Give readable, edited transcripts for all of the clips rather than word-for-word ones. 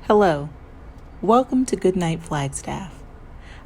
Hello, welcome to Goodnight Flagstaff.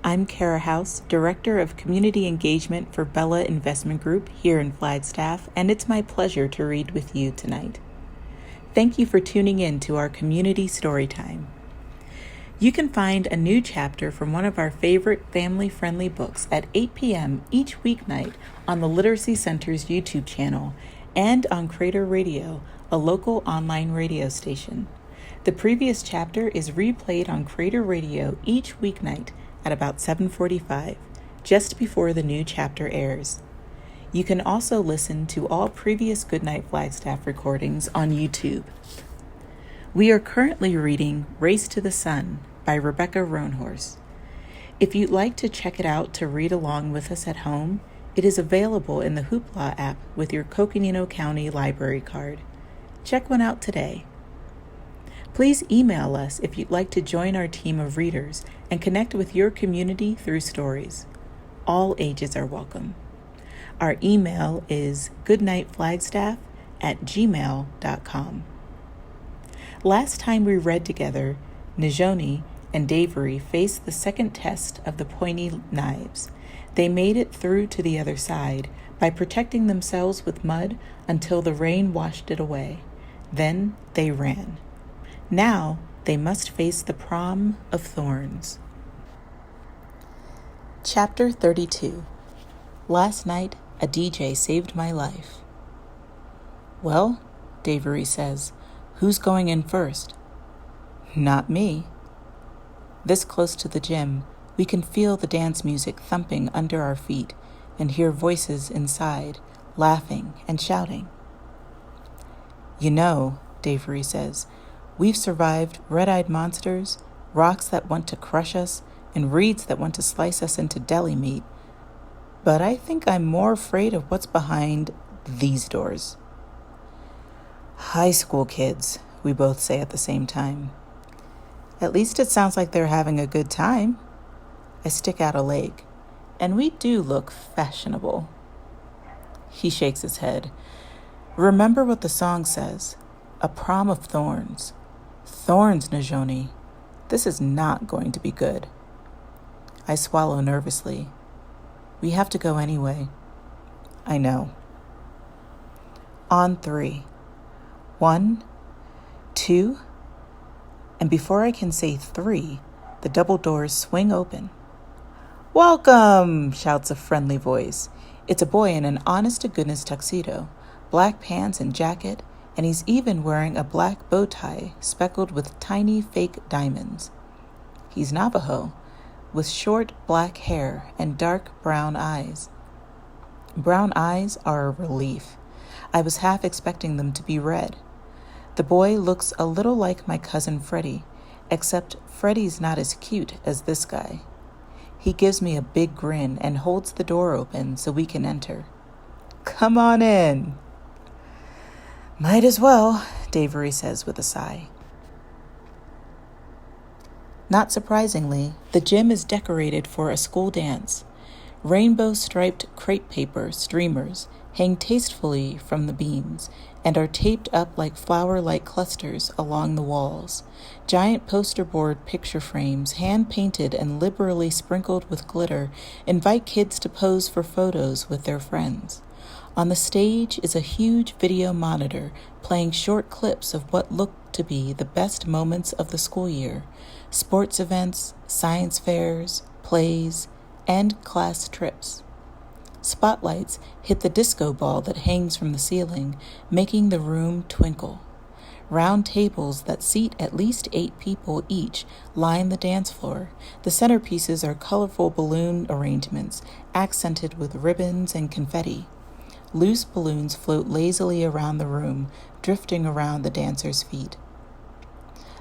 I'm Khara House, Director of Community Engagement for Bella Investment Group here in Flagstaff, and it's my pleasure to read with you tonight. Thank you for tuning in to our community story time. You can find a new chapter from one of our favorite family-friendly books at 8 p.m. each weeknight on the Literacy Center's YouTube channel and on Crater Radio, a local online radio station. The previous chapter is replayed on Crater Radio each weeknight at about 7:45, just before the new chapter airs. You can also listen to all previous Goodnight Flagstaff recordings on YouTube. We are currently reading Race to the Sun by Rebecca Roanhorse. If you'd like to check it out to read along with us at home, it is available in the Hoopla app with your Coconino County library card. Check one out today. Please email us if you'd like to join our team of readers and connect with your community through stories. All ages are welcome. Our email is goodnightflagstaff@gmail.com. Last time we read together, Najoni and Davery faced the second test of the pointy knives. They made it through to the other side by protecting themselves with mud until the rain washed it away. Then they ran. Now they must face the prom of thorns. Chapter 32. Last night, a DJ saved my life. Well, Davery says, who's going in first? Not me. This close to the gym, we can feel the dance music thumping under our feet and hear voices inside, laughing and shouting. You know, Davery says, we've survived red-eyed monsters, rocks that want to crush us, and reeds that want to slice us into deli meat. But I think I'm more afraid of what's behind these doors. High school kids, we both say at the same time. At least it sounds like they're having a good time. I stick out a leg, and we do look fashionable. He shakes his head. Remember what the song says, a prom of thorns. Thorns, Najoni. This is not going to be good. I swallow nervously. We have to go anyway. I know. On 3. 1, 2, and before I can say 3, the double doors swing open. Welcome, shouts a friendly voice. It's a boy in an honest-to-goodness tuxedo, black pants and jacket, and he's even wearing a black bow tie speckled with tiny fake diamonds. He's Navajo, with short black hair and dark brown eyes. Brown eyes are a relief. I was half expecting them to be red. The boy looks a little like my cousin Freddie, except Freddie's not as cute as this guy. He gives me a big grin and holds the door open so we can enter. Come on in. Might as well, Davery says with a sigh. Not surprisingly, the gym is decorated for a school dance. Rainbow-striped crepe paper streamers hang tastefully from the beams and are taped up like flower-like clusters along the walls. Giant poster board picture frames, hand-painted and liberally sprinkled with glitter, invite kids to pose for photos with their friends. On the stage is a huge video monitor playing short clips of what look to be the best moments of the school year: sports events, science fairs, plays, and class trips. Spotlights hit the disco ball that hangs from the ceiling, making the room twinkle. Round tables that seat at least 8 people each line the dance floor. The centerpieces are colorful balloon arrangements, accented with ribbons and confetti. Loose balloons float lazily around the room, drifting around the dancers' feet.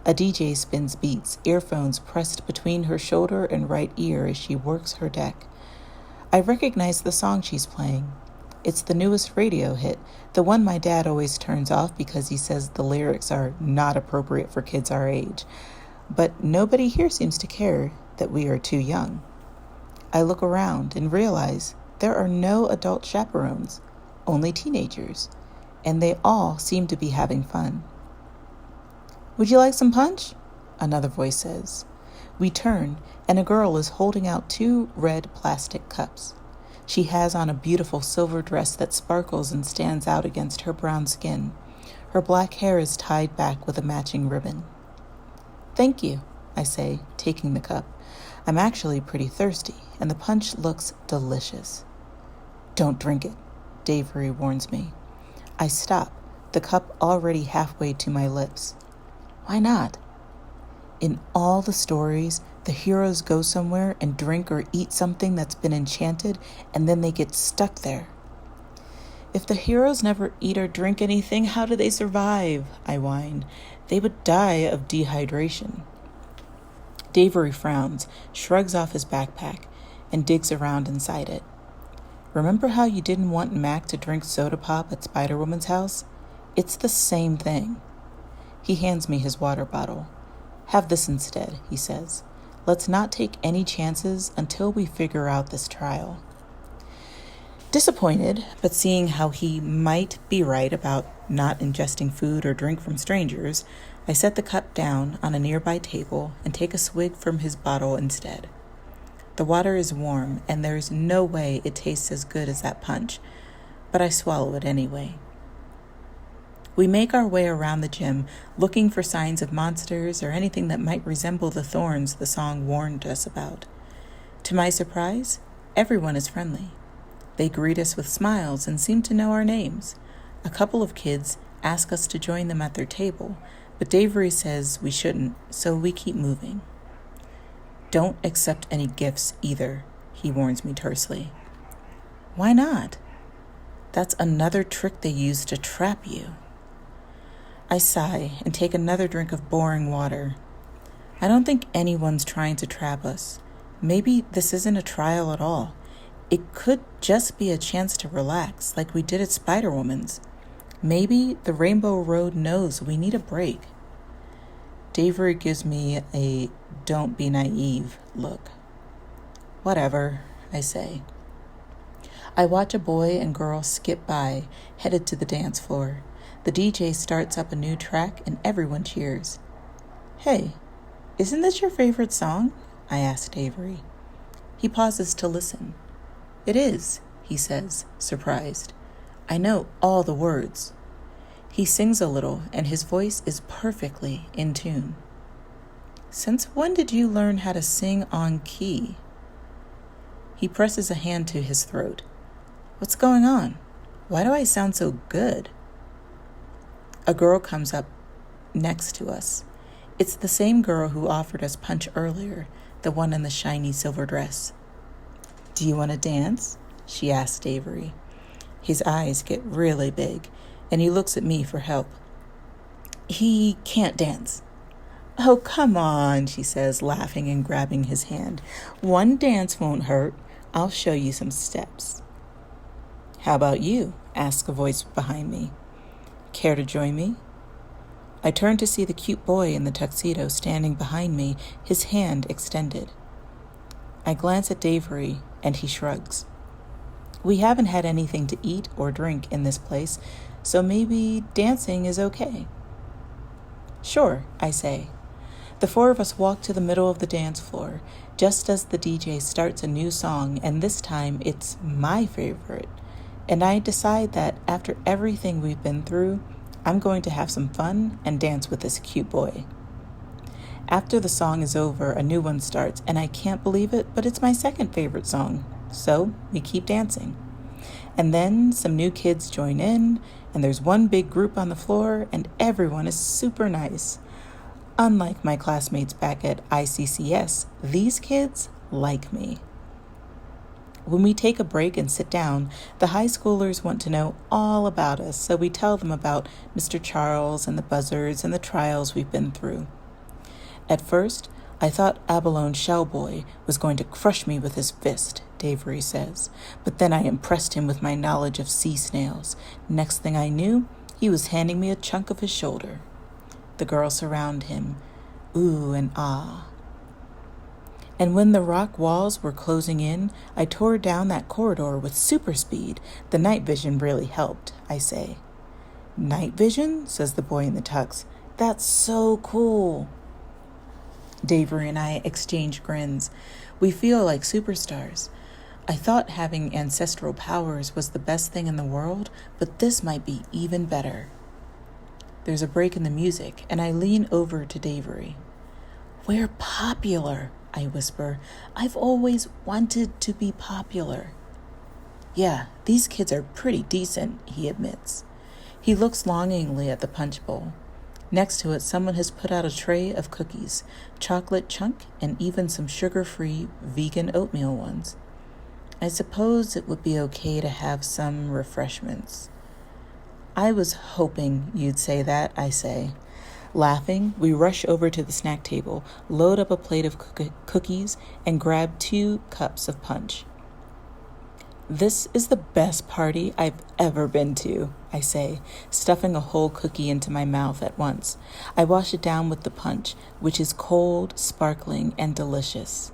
A DJ spins beats, earphones pressed between her shoulder and right ear as she works her deck. I recognize the song she's playing. It's the newest radio hit, the one my dad always turns off because he says the lyrics are not appropriate for kids our age. But nobody here seems to care that we are too young. I look around and realize there are no adult chaperones, only teenagers, and they all seem to be having fun. Would you like some punch? another voice says. We turn, and a girl is holding out 2 red plastic cups. She has on a beautiful silver dress that sparkles and stands out against her brown skin. Her black hair is tied back with a matching ribbon. Thank you, I say, taking the cup. I'm actually pretty thirsty, and the punch looks delicious. Don't drink it, Davery warns me. I stop, the cup already halfway to my lips. Why not? In all the stories, the heroes go somewhere and drink or eat something that's been enchanted, and then they get stuck there. If the heroes never eat or drink anything, how do they survive? I whine. They would die of dehydration. Davery frowns, shrugs off his backpack, and digs around inside it. Remember how you didn't want Mac to drink soda pop at Spider-Woman's house? It's the same thing. He hands me his water bottle. Have this instead, he says. Let's not take any chances until we figure out this trial. Disappointed, but seeing how he might be right about not ingesting food or drink from strangers, I set the cup down on a nearby table and take a swig from his bottle instead. The water is warm, and there is no way it tastes as good as that punch, but I swallow it anyway. We make our way around the gym, looking for signs of monsters or anything that might resemble the thorns the song warned us about. To my surprise, everyone is friendly. They greet us with smiles and seem to know our names. A couple of kids ask us to join them at their table, but Davery says we shouldn't, so we keep moving. Don't accept any gifts either, he warns me tersely. Why not? That's another trick they use to trap you. I sigh and take another drink of boring water. I don't think anyone's trying to trap us. Maybe this isn't a trial at all. It could just be a chance to relax, like we did at Spider-Woman's. Maybe the Rainbow Road knows we need a break. Davery gives me a don't be naive look. Whatever, I say. I watch a boy and girl skip by, headed to the dance floor. The DJ starts up a new track and everyone cheers. Hey, isn't this your favorite song? I ask Davery. He pauses to listen. It is, he says, surprised. I know all the words. He sings a little and his voice is perfectly in tune. Since when did you learn how to sing on key? He presses a hand to his throat. What's going on? Why do I sound so good? A girl comes up next to us. It's the same girl who offered us punch earlier, the one in the shiny silver dress. Do you want to dance? She asks Davery. His eyes get really big, and he looks at me for help. He can't dance. Oh, come on, she says, laughing and grabbing his hand. One dance won't hurt. I'll show you some steps. How about you? Asks a voice behind me. Care to join me? I turn to see the cute boy in the tuxedo standing behind me, his hand extended. I glance at Davery, and he shrugs. We haven't had anything to eat or drink in this place, so maybe dancing is okay. Sure, I say. The 4 of us walk to the middle of the dance floor, just as the DJ starts a new song, and this time it's my favorite. And I decide that after everything we've been through, I'm going to have some fun and dance with this cute boy. After the song is over, a new one starts, and I can't believe it, but it's my second favorite song. So we keep dancing. And then some new kids join in, and there's one big group on the floor, and everyone is super nice. Unlike my classmates back at ICCS, these kids like me. When we take a break and sit down, the high schoolers want to know all about us, so we tell them about Mr. Charles and the buzzards and the trials we've been through. At first, I thought Abalone Shellboy was going to crush me with his fist, Davery says, but then I impressed him with my knowledge of sea snails. Next thing I knew, he was handing me a chunk of his shoulder. The girls surround him, ooh and ah. And when the rock walls were closing in, I tore down that corridor with super speed. The night vision really helped, I say. Night vision? Says the boy in the tux. That's so cool. Davery and I exchange grins. We feel like superstars. I thought having ancestral powers was the best thing in the world, but this might be even better. There's a break in the music, and I lean over to Davery. "We're popular," I whisper. "I've always wanted to be popular." "Yeah, these kids are pretty decent," he admits. He looks longingly at the punch bowl. Next to it, someone has put out a tray of cookies, chocolate chunk, and even some sugar-free vegan oatmeal ones. "I suppose it would be okay to have some refreshments." "I was hoping you'd say that," I say. Laughing, we rush over to the snack table, load up a plate of cookies, and grab 2 cups of punch. "This is the best party I've ever been to," I say, stuffing a whole cookie into my mouth at once. I wash it down with the punch, which is cold, sparkling, and delicious.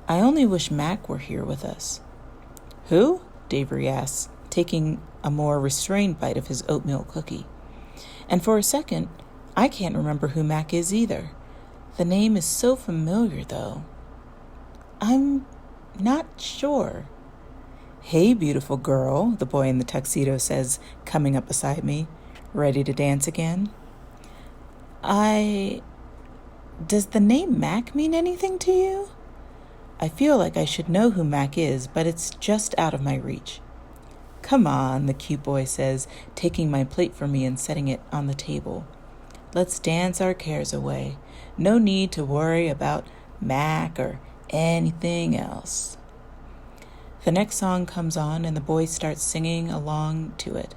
"I only wish Mac were here with us." "Who?" Davery asks, taking a more restrained bite of his oatmeal cookie. And for a second, I can't remember who Mac is either. The name is so familiar, though. "I'm not sure." "Hey, beautiful girl," the boy in the tuxedo says, coming up beside me. "Ready to dance again?" Does the name Mac mean anything to you?" I feel like I should know who Mac is, but it's just out of my reach. "Come on," the cute boy says, taking my plate from me and setting it on the table. "Let's dance our cares away. No need to worry about Mac or anything else." The next song comes on and the boy starts singing along to it.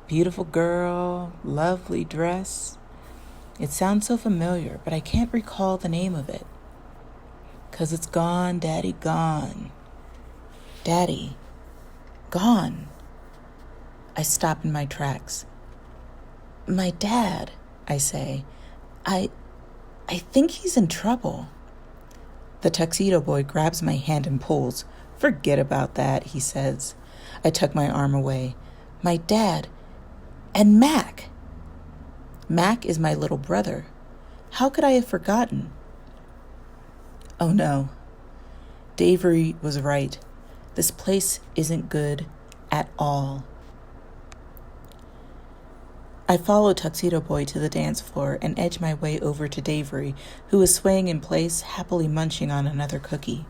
"Beautiful girl, lovely dress." It sounds so familiar, but I can't recall the name of it. "'Cause it's gone, Daddy, gone." Daddy, gone. I stop in my tracks. "My dad," I say. I think he's in trouble." The tuxedo boy grabs my hand and pulls. "Forget about that," he says. I tuck my arm away. "My dad and Mac." Mac is my little brother. How could I have forgotten? Oh no. Davery was right. This place isn't good at all. I follow Tuxedo Boy to the dance floor and edge my way over to Davery, who is swaying in place, happily munching on another cookie.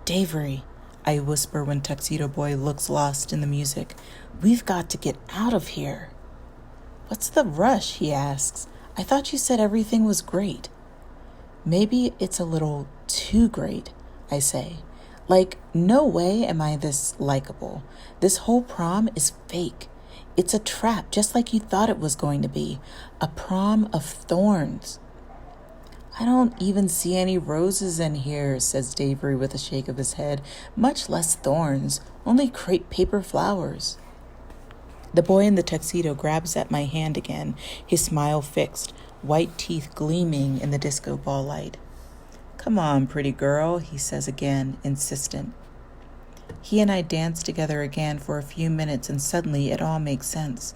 "Davery," I whisper when Tuxedo Boy looks lost in the music. "We've got to get out of here." "What's the rush?" he asks. "I thought you said everything was great." "Maybe it's a little too great," I say. "Like, no way am I this likable. This whole prom is fake. It's a trap, just like you thought it was going to be. A prom of thorns." "I don't even see any roses in here," says Davery with a shake of his head. "Much less thorns, only crepe paper flowers." The boy in the tuxedo grabs at my hand again, his smile fixed, white teeth gleaming in the disco ball light. "Come on, pretty girl," he says again, insistent. He and I dance together again for a few minutes, and suddenly it all makes sense.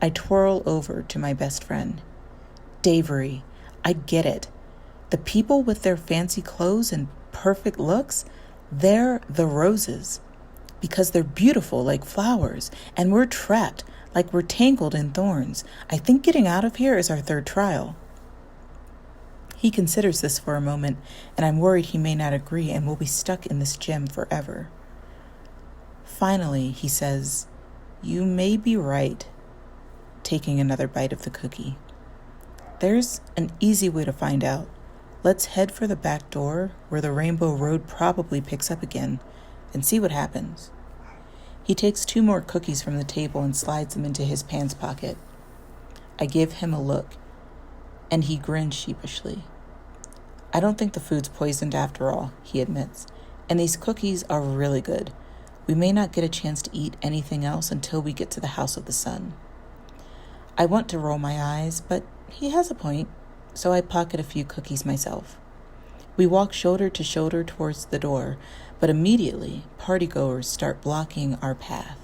I twirl over to my best friend. "Davery, I get it. The people with their fancy clothes and perfect looks, they're the roses. Because they're beautiful like flowers, and we're trapped like we're tangled in thorns. I think getting out of here is our third trial." He considers this for a moment, and I'm worried he may not agree and we'll be stuck in this gym forever. Finally, he says, "You may be right," taking another bite of the cookie. "There's an easy way to find out. Let's head for the back door, where the Rainbow Road probably picks up again, and see what happens." He takes 2 more cookies from the table and slides them into his pants pocket. I give him a look, and he grins sheepishly. "I don't think the food's poisoned after all," he admits, "and these cookies are really good. We may not get a chance to eat anything else until we get to the House of the Sun." I want to roll my eyes, but he has a point, so I pocket a few cookies myself. We walk shoulder to shoulder towards the door, but immediately partygoers start blocking our path.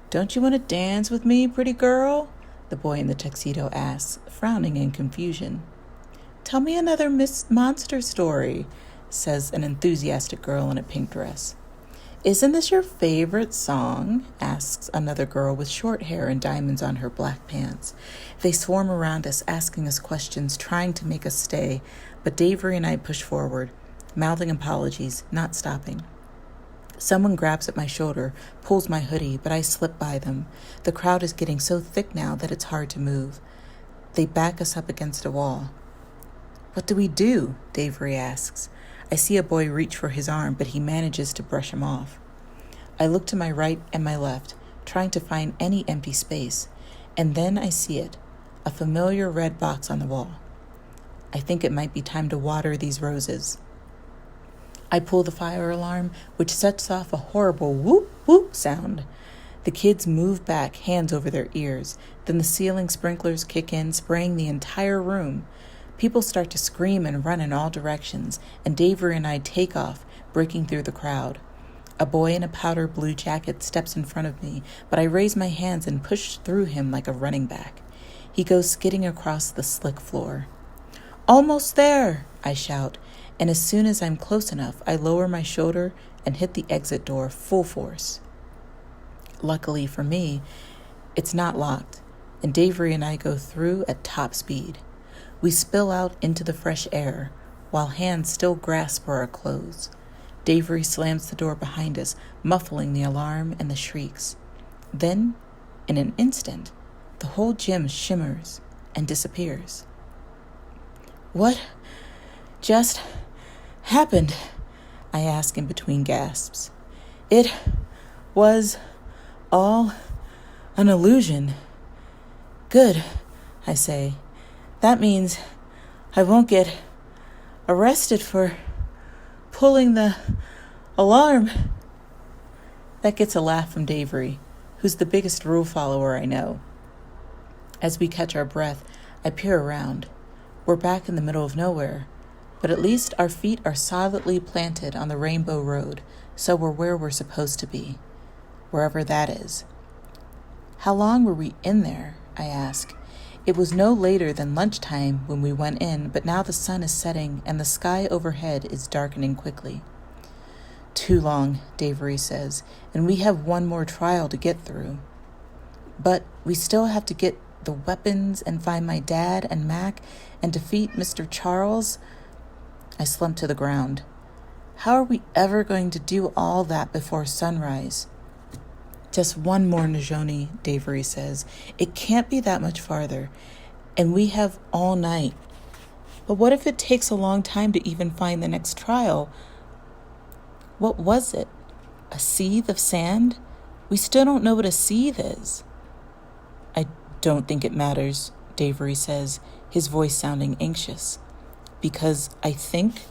"Don't you want to dance with me, pretty girl?" the boy in the tuxedo asks, frowning in confusion. Tell me another monster story, says an enthusiastic girl in a pink dress. Isn't this your favorite song? Asks another girl with short hair and diamonds on her black pants. They swarm around us, asking us questions, trying to make us stay, but Davery and I push forward, mouthing apologies, not stopping. Someone grabs at my shoulder, pulls my hoodie, but I slip by them. The crowd is getting so thick now that it's hard to move. They back us up against a wall. What do we do? Davery asks. I see a boy reach for his arm, but he manages to brush him off. I look to my right and my left, trying to find any empty space, and then I see it, a familiar red box on the wall. I think it might be time to water these roses. I pull the fire alarm, which sets off a horrible whoop, whoop sound. The kids move back, hands over their ears. Then the ceiling sprinklers kick in, spraying the entire room. People start to scream and run in all directions, and Davery and I take off, breaking through the crowd. A boy in a powder blue jacket steps in front of me, but I raise my hands and push through him like a running back. He goes skidding across the slick floor. Almost there, I shout, and as soon as I'm close enough, I lower my shoulder and hit the exit door full force. Luckily for me, it's not locked, and Davery and I go through at top speed. We spill out into the fresh air, while hands still grasp for our clothes. Davery slams the door behind us, muffling the alarm and the shrieks. Then, in an instant, the whole gym shimmers and disappears. What just happened? I ask in between gasps. It was all an illusion. Good, I say. That means I won't get arrested for pulling the alarm. That gets a laugh from Davery, who's the biggest rule follower I know. As we catch our breath, I peer around. We're back in the middle of nowhere, but at least our feet are solidly planted on the Rainbow Road, so we're where we're supposed to be, wherever that is. How long were we in there? I ask. It was no later than lunchtime when we went in, but now the sun is setting and the sky overhead is darkening quickly. Too long, Davery says, and we have one more trial to get through. But we still have to get the weapons and find my dad and Mac and defeat Mr. Charles. I slump to the ground. How are we ever going to do all that before sunrise? Just one more Najoni, Davery says. It can't be that much farther, and we have all night. But what if it takes a long time to even find the next trial? What was it? A seethe of sand? We still don't know what a seethe is. I don't think it matters, Davery says, his voice sounding anxious, because I think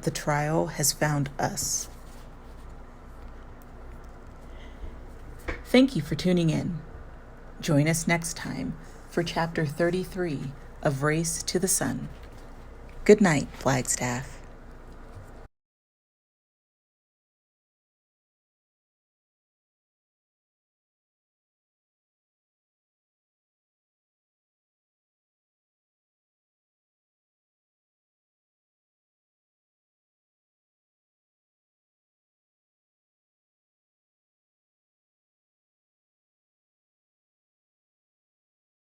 the trial has found us. Thank you for tuning in. Join us next time for Chapter 33 of Race to the Sun. Good night, Flagstaff.